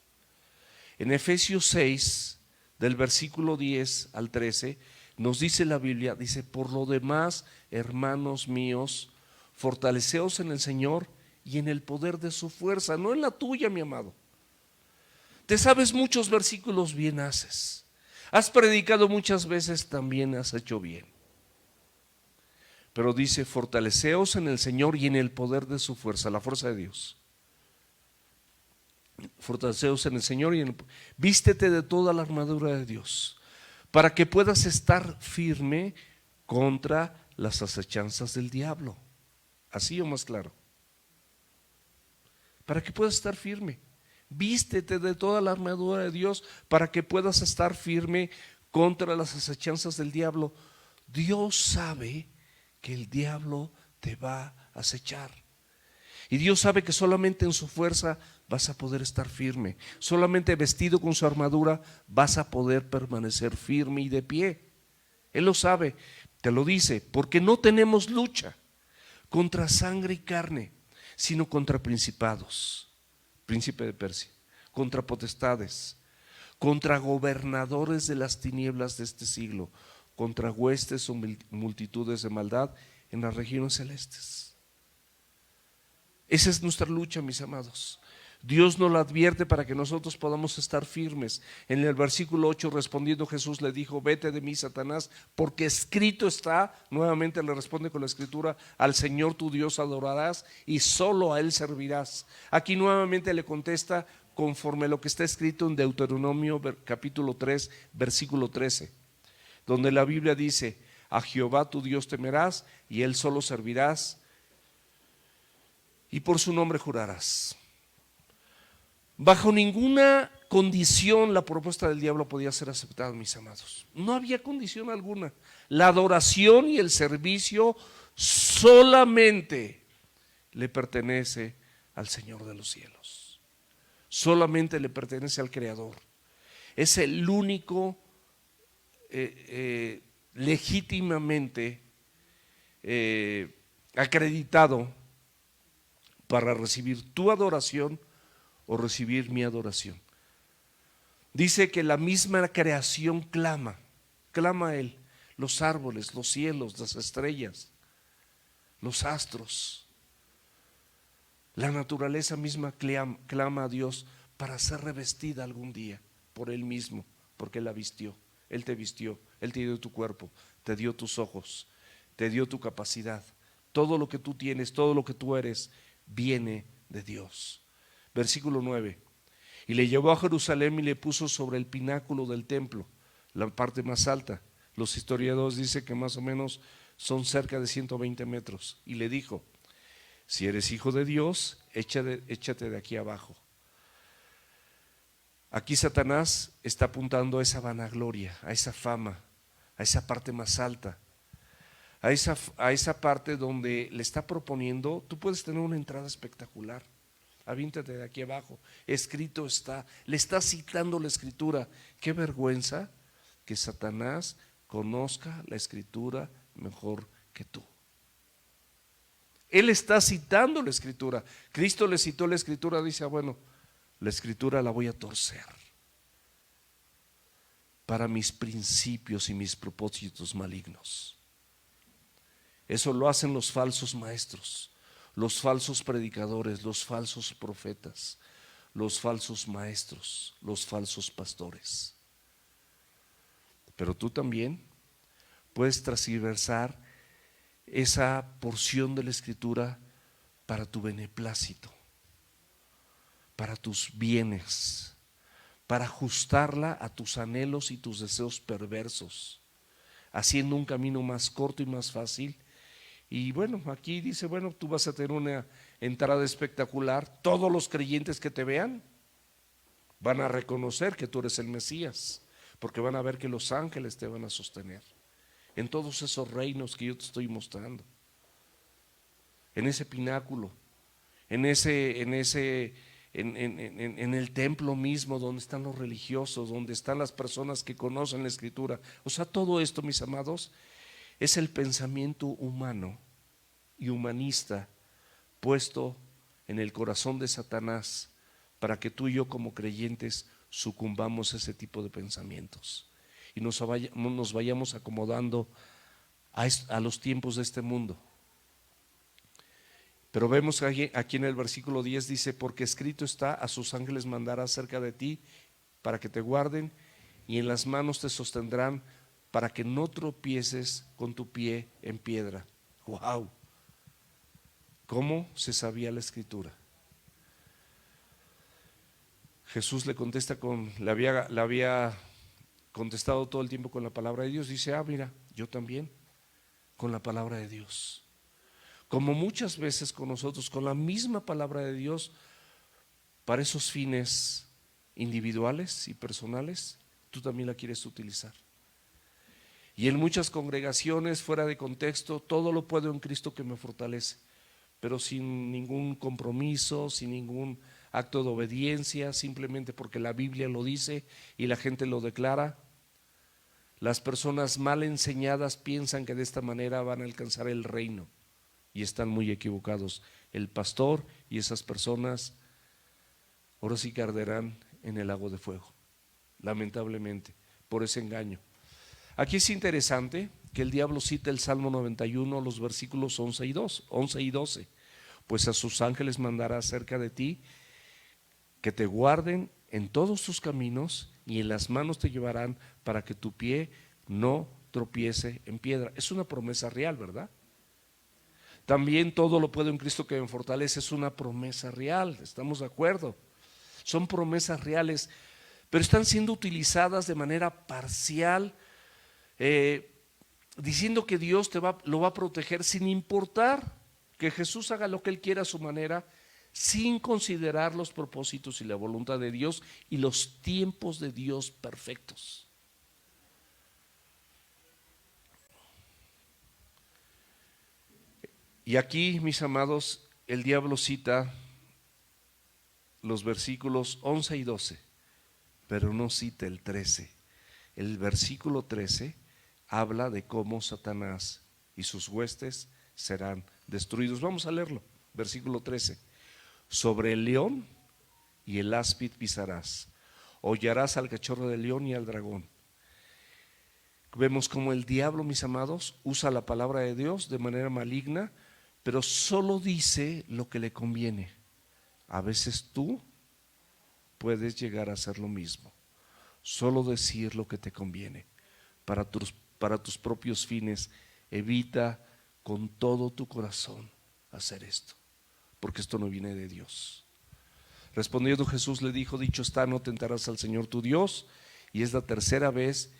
En Efesios 6, del versículo 10 al 13, nos dice la Biblia, dice: por lo demás, hermanos míos, fortaleceos en el Señor y en el poder de su fuerza, no en la tuya, mi amado. Te sabes muchos versículos, bien haces. Has predicado muchas veces, también has hecho bien. Pero dice: fortaleceos en el Señor y en el poder de su fuerza, la fuerza de Dios. Fortaleceos en el Señor y vístete de toda la armadura de Dios, para que puedas estar firme contra las acechanzas del diablo. ¿Así o más claro? para que puedas estar firme. Vístete de toda la armadura de Dios para que puedas estar firme contra las acechanzas del diablo. Dios sabe que el diablo te va a acechar. Y Dios sabe que solamente en su fuerza vas a poder estar firme. Solamente vestido con su armadura vas a poder permanecer firme y de pie. Él lo sabe, te lo dice, porque no tenemos lucha contra sangre y carne, sino contra principados, príncipe de Persia, contra potestades, contra gobernadores de las tinieblas de este siglo, contra huestes o multitudes de maldad en las regiones celestes. Esa es nuestra lucha, mis amados. Dios nos la advierte para que nosotros podamos estar firmes. En el versículo 8, respondiendo Jesús le dijo: vete de mí, Satanás, porque escrito está. Nuevamente le responde con la escritura: al Señor tu Dios adorarás y solo a Él servirás. Aquí nuevamente le contesta conforme a lo que está escrito en Deuteronomio capítulo 3, versículo 13, donde la Biblia dice: a Jehová tu Dios temerás y Él solo servirás, y por su nombre jurarás. Bajo ninguna condición la propuesta del diablo podía ser aceptada, mis amados. No había condición alguna. La adoración y el servicio solamente le pertenece al Señor de los cielos. Solamente le pertenece al Creador. Es el único legítimamente acreditado para recibir tu adoración o recibir mi adoración. Dice que la misma creación clama a Él. Los árboles, los cielos, las estrellas, los astros, la naturaleza misma clama a Dios para ser revestida algún día por Él mismo, porque Él la vistió. Él te vistió, Él te dio tu cuerpo, te dio tus ojos, te dio tu capacidad. Todo lo que tú tienes, todo lo que tú eres, viene de Dios. Versículo 9: y le llevó a Jerusalén y le puso sobre el pináculo del templo, la parte más alta. Los historiadores dicen que más o menos son cerca de 120 metros. Y le dijo: si eres hijo de Dios, échate de aquí abajo. Aquí Satanás está apuntando a esa vanagloria, a esa fama, a esa parte más alta, a esa parte donde le está proponiendo: tú puedes tener una entrada espectacular, avíntate de aquí abajo, escrito está. Le está citando la escritura. Qué vergüenza que Satanás conozca la escritura mejor que tú. Él está citando la escritura. Cristo le citó la escritura, dice: bueno, la escritura la voy a torcer para mis principios y mis propósitos malignos. Eso lo hacen los falsos maestros, los falsos predicadores, los falsos profetas, los falsos maestros, los falsos pastores. Pero tú también puedes transversar esa porción de la escritura para tu beneplácito, para tus bienes, para ajustarla a tus anhelos y tus deseos perversos, haciendo un camino más corto y más fácil. Y bueno, aquí dice: bueno, tú vas a tener una entrada espectacular. Todos los creyentes que te vean van a reconocer que tú eres el Mesías, porque van a ver que los ángeles te van a sostener en todos esos reinos que yo te estoy mostrando, en ese pináculo, en el templo mismo donde están los religiosos, donde están las personas que conocen la escritura. O sea, todo esto, mis amados, es el pensamiento humano y humanista puesto en el corazón de Satanás para que tú y yo como creyentes sucumbamos a ese tipo de pensamientos y nos vayamos acomodando a los tiempos de este mundo. Pero vemos aquí en el versículo 10 dice: porque escrito está: a sus ángeles mandará cerca de ti para que te guarden, y en las manos te sostendrán para que no tropieces con tu pie en piedra. ¡Wow! ¿Cómo se sabía la escritura? Jesús le contesta le había contestado todo el tiempo con la palabra de Dios. Dice: mira, yo también con la palabra de Dios. Como muchas veces con nosotros, con la misma palabra de Dios, para esos fines individuales y personales, tú también la quieres utilizar. Y en muchas congregaciones, fuera de contexto, todo lo puedo en Cristo que me fortalece, pero sin ningún compromiso, sin ningún acto de obediencia, simplemente porque la Biblia lo dice y la gente lo declara. Las personas mal enseñadas piensan que de esta manera van a alcanzar el reino y están muy equivocados. El pastor y esas personas ahora sí que arderán en el lago de fuego, lamentablemente, por ese engaño. Aquí es interesante que el diablo cita el Salmo 91, los versículos 11 y 12. Pues a sus ángeles mandará cerca de ti que te guarden en todos tus caminos y en las manos te llevarán para que tu pie no tropiece en piedra. Es una promesa real, ¿verdad? También todo lo puedo en Cristo que me fortalece, es una promesa real, estamos de acuerdo. Son promesas reales, pero están siendo utilizadas de manera parcial, diciendo que Dios lo va a proteger sin importar que Jesús haga lo que Él quiera a su manera, sin considerar los propósitos y la voluntad de Dios y los tiempos de Dios perfectos. Y aquí, mis amados, el diablo cita los versículos 11 y 12, pero no cita el 13. El versículo 13 habla de cómo Satanás y sus huestes serán destruidos. Vamos a leerlo, versículo 13. Sobre el león y el áspid pisarás, hollarás al cachorro del león y al dragón. Vemos cómo el diablo, mis amados, usa la palabra de Dios de manera maligna, pero solo dice lo que le conviene. A veces tú puedes llegar a hacer lo mismo, solo decir lo que te conviene para tus propios fines. Evita con todo tu corazón hacer esto, porque esto no viene de Dios. Respondiendo Jesús le dijo: dicho está, no tentarás al Señor tu Dios. Y es la tercera vez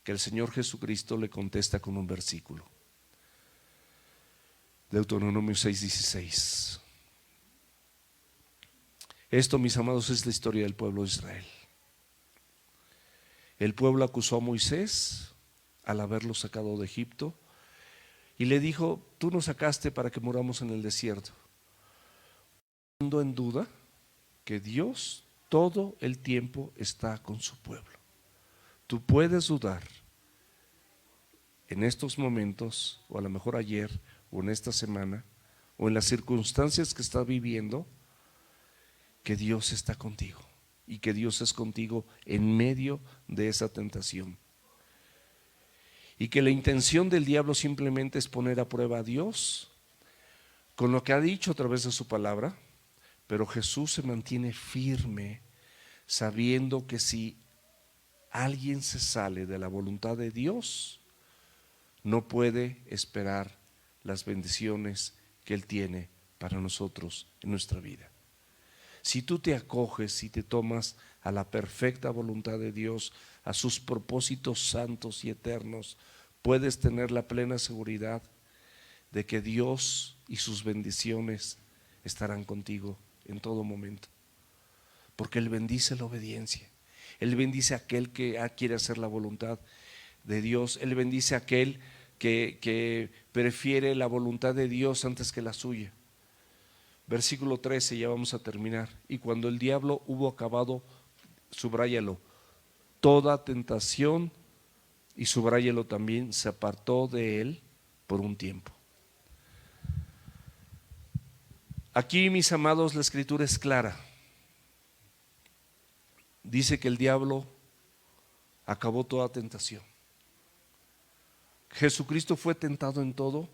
que el Señor Jesucristo le contesta con un versículo. Deuteronomio 6:16. Esto, mis amados, es la historia del pueblo de Israel. El pueblo acusó a Moisés al haberlo sacado de Egipto y le dijo: tú nos sacaste para que muramos en el desierto, poniendo en duda que Dios todo el tiempo está con su pueblo. Tú puedes dudar en estos momentos, o a lo mejor ayer, o en esta semana, o en las circunstancias que estás viviendo, que Dios está contigo y que Dios es contigo en medio de esa tentación. Y que la intención del diablo simplemente es poner a prueba a Dios con lo que ha dicho a través de su palabra, pero Jesús se mantiene firme, sabiendo que si alguien se sale de la voluntad de Dios, no puede esperar las bendiciones que Él tiene para nosotros en nuestra vida. Si tú te acoges y te tomas a la perfecta voluntad de Dios, a sus propósitos santos y eternos, puedes tener la plena seguridad de que Dios y sus bendiciones estarán contigo en todo momento, porque Él bendice la obediencia. Él bendice a aquel que quiere hacer la voluntad de Dios. Él bendice a aquel que prefiere la voluntad de Dios antes que la suya. Versículo 13, ya vamos a terminar. Y cuando el diablo hubo acabado, subráyalo, toda tentación, y subráyalo también, se apartó de él por un tiempo. Aquí, mis amados, la escritura es clara. Dice que el diablo acabó toda tentación. Jesucristo fue tentado en todo,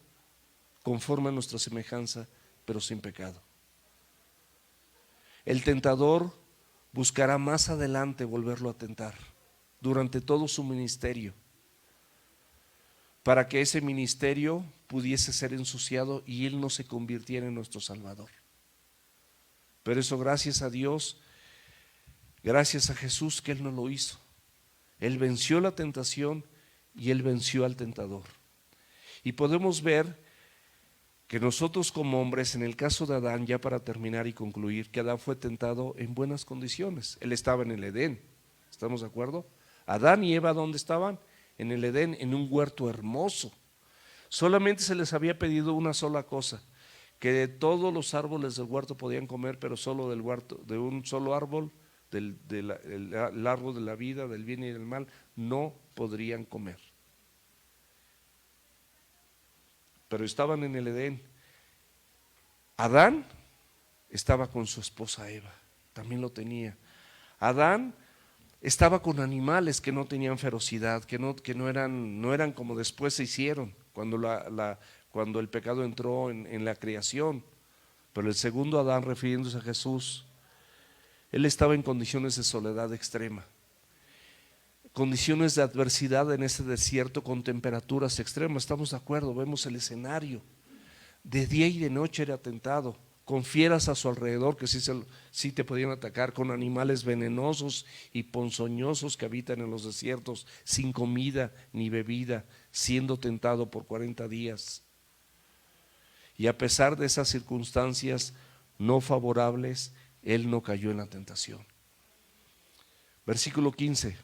conforme a nuestra semejanza, pero sin pecado. El tentador buscará más adelante volverlo a tentar durante todo su ministerio, para que ese ministerio pudiese ser ensuciado y Él no se convirtiera en nuestro Salvador. Pero eso, gracias a Dios, gracias a Jesús, que Él no lo hizo. Él venció la tentación y Él venció al tentador. Y podemos ver que nosotros como hombres, en el caso de Adán, ya para terminar y concluir, que Adán fue tentado en buenas condiciones. Él estaba en el Edén, ¿estamos de acuerdo? Adán y Eva, ¿dónde estaban? En el Edén, en un huerto hermoso. Solamente se les había pedido una sola cosa, que de todos los árboles del huerto podían comer, pero solo del huerto, de un solo árbol, el árbol de la vida, del bien y del mal, no podrían comer. Pero estaban en el Edén. Adán estaba con su esposa Eva, también lo tenía. Adán estaba con animales que no tenían ferocidad, que no eran como después se hicieron, cuando el pecado entró en la creación. Pero el segundo Adán, refiriéndose a Jesús, él estaba en condiciones de soledad extrema, condiciones de adversidad en ese desierto con temperaturas extremas. Estamos de acuerdo, vemos el escenario. De día y de noche era tentado, con fieras a su alrededor que sí te podían atacar, con animales venenosos y ponzoñosos que habitan en los desiertos, sin comida ni bebida, siendo tentado por 40 días. Y a pesar de esas circunstancias no favorables, él no cayó en la tentación. Versículo 15.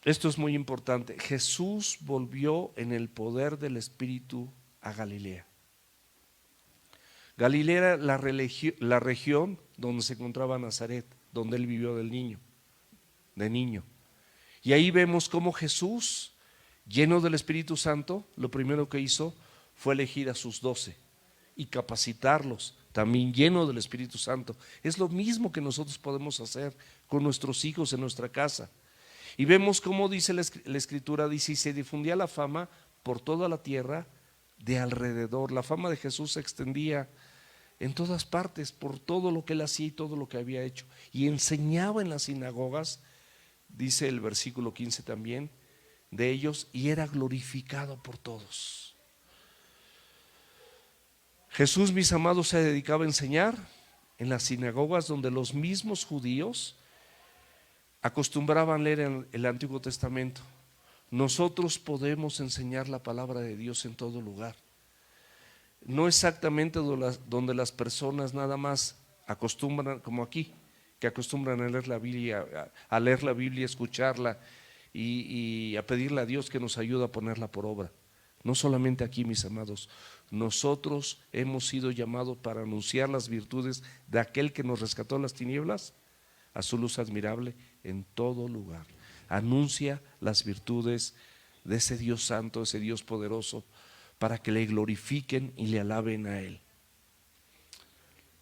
Esto es muy importante. Jesús volvió en el poder del Espíritu a Galilea. Galilea era la región donde se encontraba Nazaret, donde él vivió de niño. Y ahí vemos cómo Jesús, lleno del Espíritu Santo, lo primero que hizo fue elegir a sus 12 y capacitarlos, también lleno del Espíritu Santo. Es lo mismo que nosotros podemos hacer con nuestros hijos en nuestra casa. Y vemos cómo dice la Escritura, dice, y se difundía la fama por toda la tierra de alrededor. La fama de Jesús se extendía en todas partes por todo lo que él hacía y todo lo que había hecho. Y enseñaba en las sinagogas, dice el versículo 15 también, de ellos, y era glorificado por todos. Jesús, mis amados, se dedicaba a enseñar en las sinagogas donde los mismos judíos acostumbraban leer el Antiguo Testamento. Nosotros podemos enseñar la palabra de Dios en todo lugar. No exactamente donde las personas nada más acostumbran, como aquí, que acostumbran a leer la Biblia, escucharla y a pedirle a Dios que nos ayude a ponerla por obra. No solamente aquí, mis amados, nosotros hemos sido llamados para anunciar las virtudes de aquel que nos rescató de las tinieblas a su luz admirable en todo lugar. Anuncia las virtudes de ese Dios santo, ese Dios poderoso, para que le glorifiquen y le alaben a Él.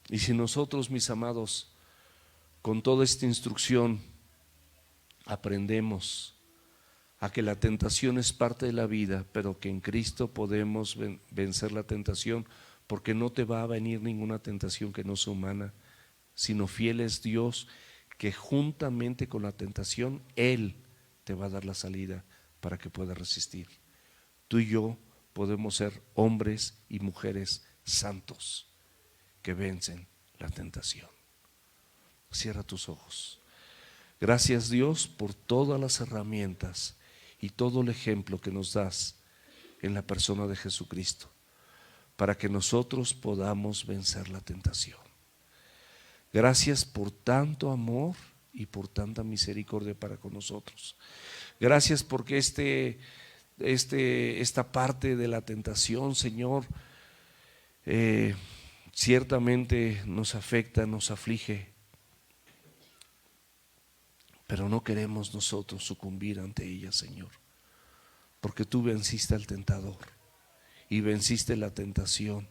Y si nosotros, mis amados, con toda esta instrucción aprendemos a que la tentación es parte de la vida, pero que en Cristo podemos vencer la tentación, porque no te va a venir ninguna tentación que no sea humana, sino fiel es Dios, que juntamente con la tentación Él te va a dar la salida para que puedas resistir. Tú y yo podemos ser hombres y mujeres santos que vencen la tentación. Cierra tus ojos. Gracias, Dios, por todas las herramientas y todo el ejemplo que nos das en la persona de Jesucristo, para que nosotros podamos vencer la tentación. Gracias por tanto amor y por tanta misericordia para con nosotros. Gracias porque esta parte de la tentación, Señor, ciertamente nos afecta, nos aflige, pero no queremos nosotros sucumbir ante ella, Señor, porque tú venciste al tentador y venciste la tentación,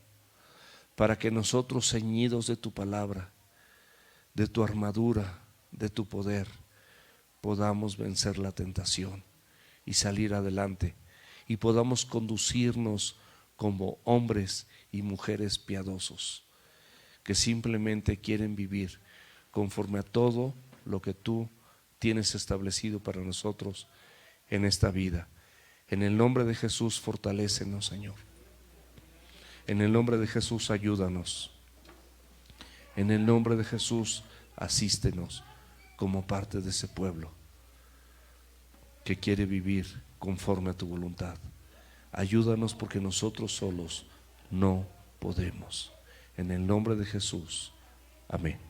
para que nosotros, ceñidos de tu palabra, de tu armadura, de tu poder, podamos vencer la tentación y salir adelante, y podamos conducirnos como hombres y mujeres piadosos, que simplemente quieren vivir conforme a todo lo que tú tienes establecido para nosotros en esta vida. En el nombre de Jesús, fortalécenos, Señor. En el nombre de Jesús, ayúdanos. En el nombre de Jesús, asístenos como parte de ese pueblo que quiere vivir conforme a tu voluntad. Ayúdanos porque nosotros solos no podemos. En el nombre de Jesús. Amén.